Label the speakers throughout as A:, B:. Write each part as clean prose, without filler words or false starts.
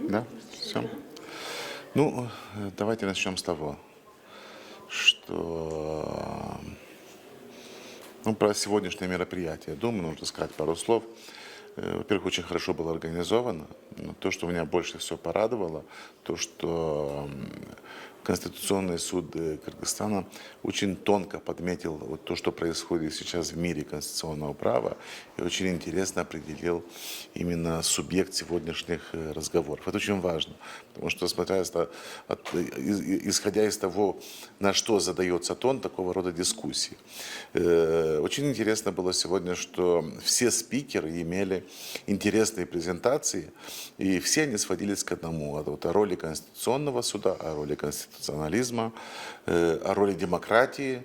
A: Да? Все. Ну, давайте начнем с того, что про сегодняшнее мероприятие, думаю, нужно сказать пару слов. Во-первых, очень хорошо было организовано. Но то, что меня больше всего порадовало, то, что Конституционный суд Кыргызстана очень тонко подметил вот то, что происходит сейчас в мире конституционного права, и очень интересно определил именно субъект сегодняшних разговоров. Это очень важно, потому что, исходя из того, на что задается тон такого рода дискуссии. Очень интересно было сегодня, что все спикеры имели интересные презентации, и все они сводились к одному, о роли Конституционного суда, о роли конституционализма, о роли демократии,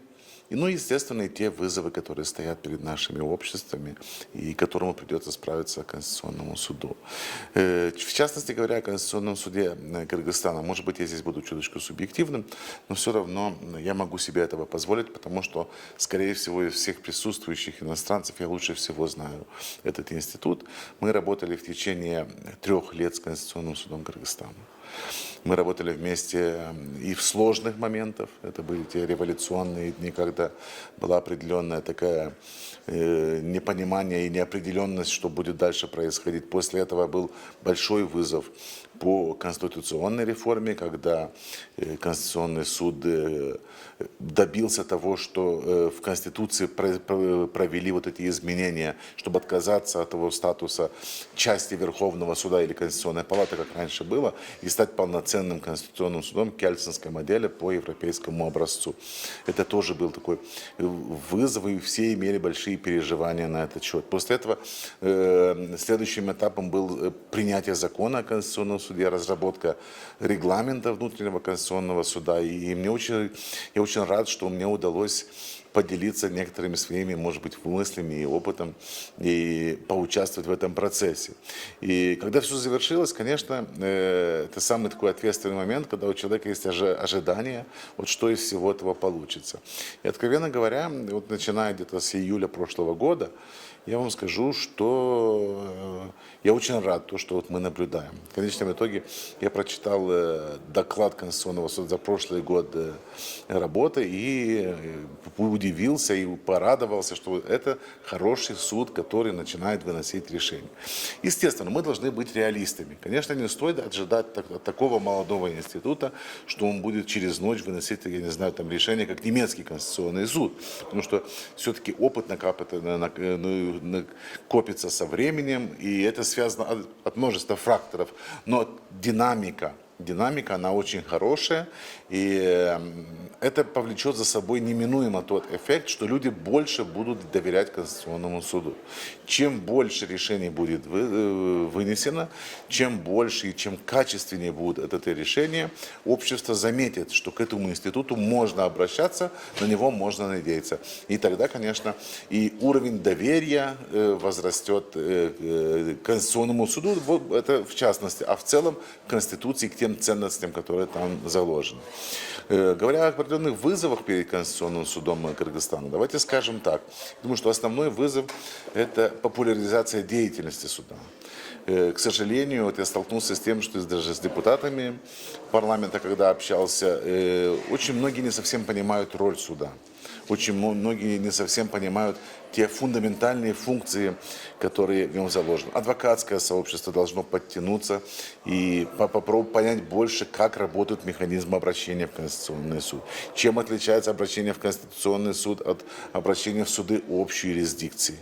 A: и, естественно, и те вызовы, которые стоят перед нашими обществами и которому придется справиться Конституционному суду. В частности говоря, о Конституционном суде Кыргызстана, может быть, я здесь буду чуточку субъективным, но все равно я могу себе этого позволить, потому что, скорее всего, из всех присутствующих иностранцев я лучше всего знаю этот институт. Мы работали в течение 3 лет с Конституционным судом Кыргызстана. Мы работали вместе и в сложных моментах. Это были те революционные дни, когда была определенная такая непонимание и неопределенность, что будет дальше происходить. После этого был большой вызов по конституционной реформе, когда Конституционный суд добился того, что в Конституции провели вот эти изменения, чтобы отказаться от того статуса части Верховного суда или Конституционной палаты, как раньше было, и стать полноценным Конституционным судом кельтсинской модели по европейскому образцу. Это тоже был такой вызов, и все имели большие переживания на этот счет. После этого следующим этапом был принятие закона о Конституционном суде, разработка регламента внутреннего Конституционного суда. И я очень рад, что мне удалось поделиться некоторыми своими, может быть, мыслями и опытом и поучаствовать в этом процессе. И когда все завершилось, конечно, это самый такой ответственный момент, когда у человека есть ожидание, вот что из всего этого получится. И, откровенно говоря, вот начиная где-то с июля прошлого года, я вам скажу, что я очень рад, то, что вот мы наблюдаем. В конечном итоге я прочитал доклад Конституционного суда за прошлый год работы и удивился и порадовался, что это хороший суд, который начинает выносить решения. Естественно, мы должны быть реалистами. Конечно, не стоит ожидать от такого молодого института, что он будет через ночь выносить, я не знаю, там решение, как немецкий Конституционный суд. Потому что все-таки опыт копится со временем, и это связано от множества факторов. Но динамика, она очень хорошая, и это повлечет за собой неминуемо тот эффект, что люди больше будут доверять Конституционному суду. Чем больше решений будет вынесено, чем больше и чем качественнее будет это решение, общество заметит, что к этому институту можно обращаться, на него можно надеяться. И тогда, конечно, и уровень доверия возрастет к Конституционному суду, вот это в частности, а в целом к Конституции, к тем ценностям, которые там заложены. Говоря о определенных вызовах перед Конституционным судом Кыргызстана, давайте скажем так. Думаю, что основной вызов – это популяризация деятельности суда. К сожалению, вот я столкнулся с тем, что даже с депутатами парламента, когда общался, очень многие не совсем понимают роль суда. Очень многие не совсем понимают те фундаментальные функции, которые в нем заложены. Адвокатское сообщество должно подтянуться и попробовать понять больше, как работают механизмы обращения в Конституционный суд. Чем отличается обращение в Конституционный суд от обращения в суды общей юрисдикции.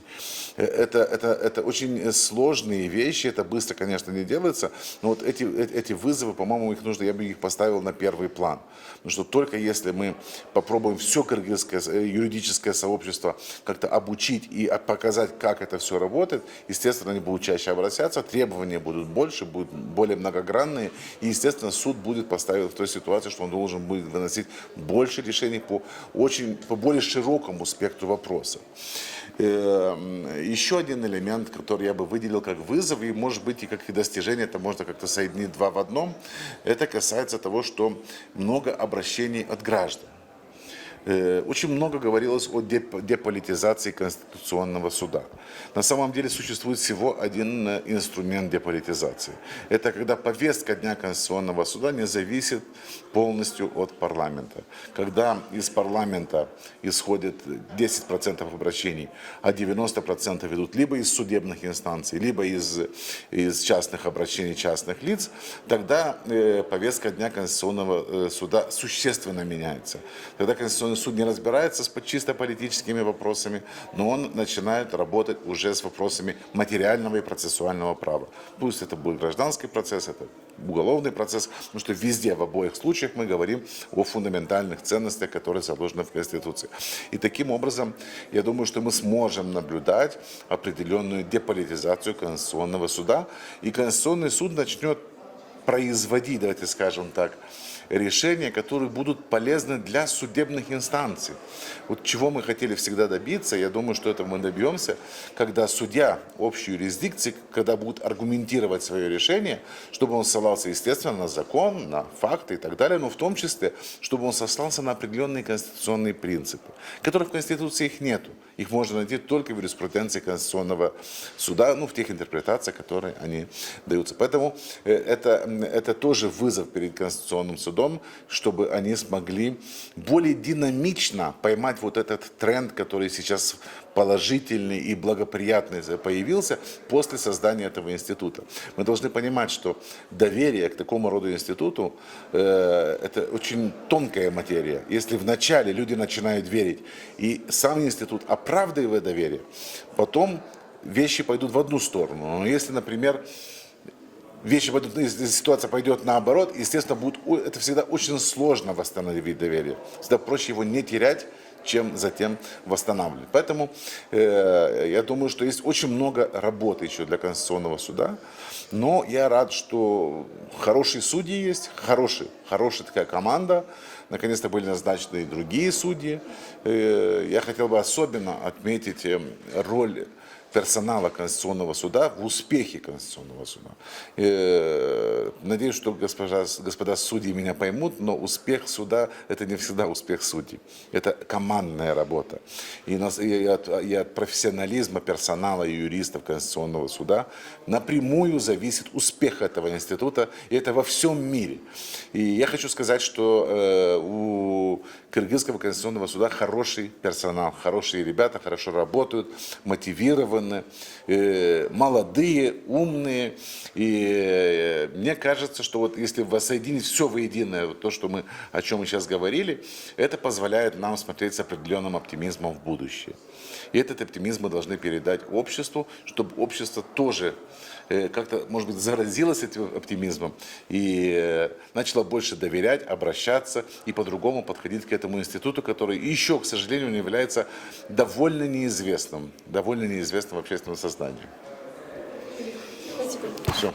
A: Это очень сложные вещи, это быстро, конечно, не делается, но вот эти вызовы, по-моему, я бы их поставил на первый план. Потому что только если мы попробуем все кыргызское юридическое сообщество как-то обучить и показать, как это все работает, естественно, они будут чаще обращаться, требования будут больше, будут более многогранные, и, естественно, суд будет поставлен в той ситуации, что он должен будет выносить больше решений по более широкому спектру вопросов. Еще один элемент, который я бы выделил как вызов, и, может быть, и как и достижение, это можно как-то соединить два в одном, это касается того, что много обращений от граждан. Очень много говорилось о деполитизации Конституционного суда. На самом деле существует всего один инструмент деполитизации. Это когда повестка дня Конституционного суда не зависит полностью от парламента. Когда из парламента исходит 10% обращений, а 90% идут либо из судебных инстанций, либо из частных обращений частных лиц, тогда повестка дня Конституционного суда существенно меняется. Тогда Конституционный суд не разбирается с чисто политическими вопросами, но он начинает работать уже с вопросами материального и процессуального права. Пусть это будет гражданский процесс, это уголовный процесс, потому что везде, в обоих случаях мы говорим о фундаментальных ценностях, которые заложены в Конституции. И таким образом, я думаю, что мы сможем наблюдать определенную деполитизацию Конституционного суда, и Конституционный суд начнет производить, давайте скажем так, решения, которые будут полезны для судебных инстанций. Вот чего мы хотели всегда добиться, я думаю, что это мы добьемся, когда судья общей юрисдикции, когда будет аргументировать свое решение, чтобы он ссылался, естественно, на закон, на факты и так далее, но в том числе, чтобы он сослался на определенные конституционные принципы, которых в Конституции их нету. Их можно найти только в юриспруденции Конституционного суда, ну, в тех интерпретациях, которые они даются. Поэтому это тоже вызов перед Конституционным судом, чтобы они смогли более динамично поймать вот этот тренд, который сейчас положительный и благоприятный появился после создания этого института. Мы должны понимать, что доверие к такому роду институту это очень тонкая материя. Если вначале люди начинают верить, и сам институт оправдывает доверие, потом вещи пойдут в одну сторону. Но если, например, если ситуация пойдет наоборот, естественно, это всегда очень сложно восстановить доверие. Всегда проще его не терять, чем затем восстанавливать. Поэтому я думаю, что есть очень много работы еще для Конституционного суда, но я рад, что хорошие судьи есть, хорошая такая команда, наконец-то были назначены и другие судьи. Я хотел бы особенно отметить роль персонала Конституционного суда в успехе Конституционного суда. Надеюсь, что господа судьи меня поймут, но успех суда – это не всегда успех судей. Это командная работа. И от профессионализма персонала и юристов Конституционного суда напрямую зависит успех этого института, и это во всем мире. И я хочу сказать, что у Кыргызского Конституционного суда хороший персонал, хорошие ребята, хорошо работают, мотивированы, молодые, умные. И мне кажется, что вот если воссоединить все воедино, то, о чем мы сейчас говорили, это позволяет нам смотреть с определенным оптимизмом в будущее. И этот оптимизм мы должны передать обществу, чтобы общество тоже как-то, может быть, заразилось этим оптимизмом и начало больше доверять, обращаться и по-другому подходить к этому институту, который еще, к сожалению, является довольно неизвестным в общественном сознании. Все.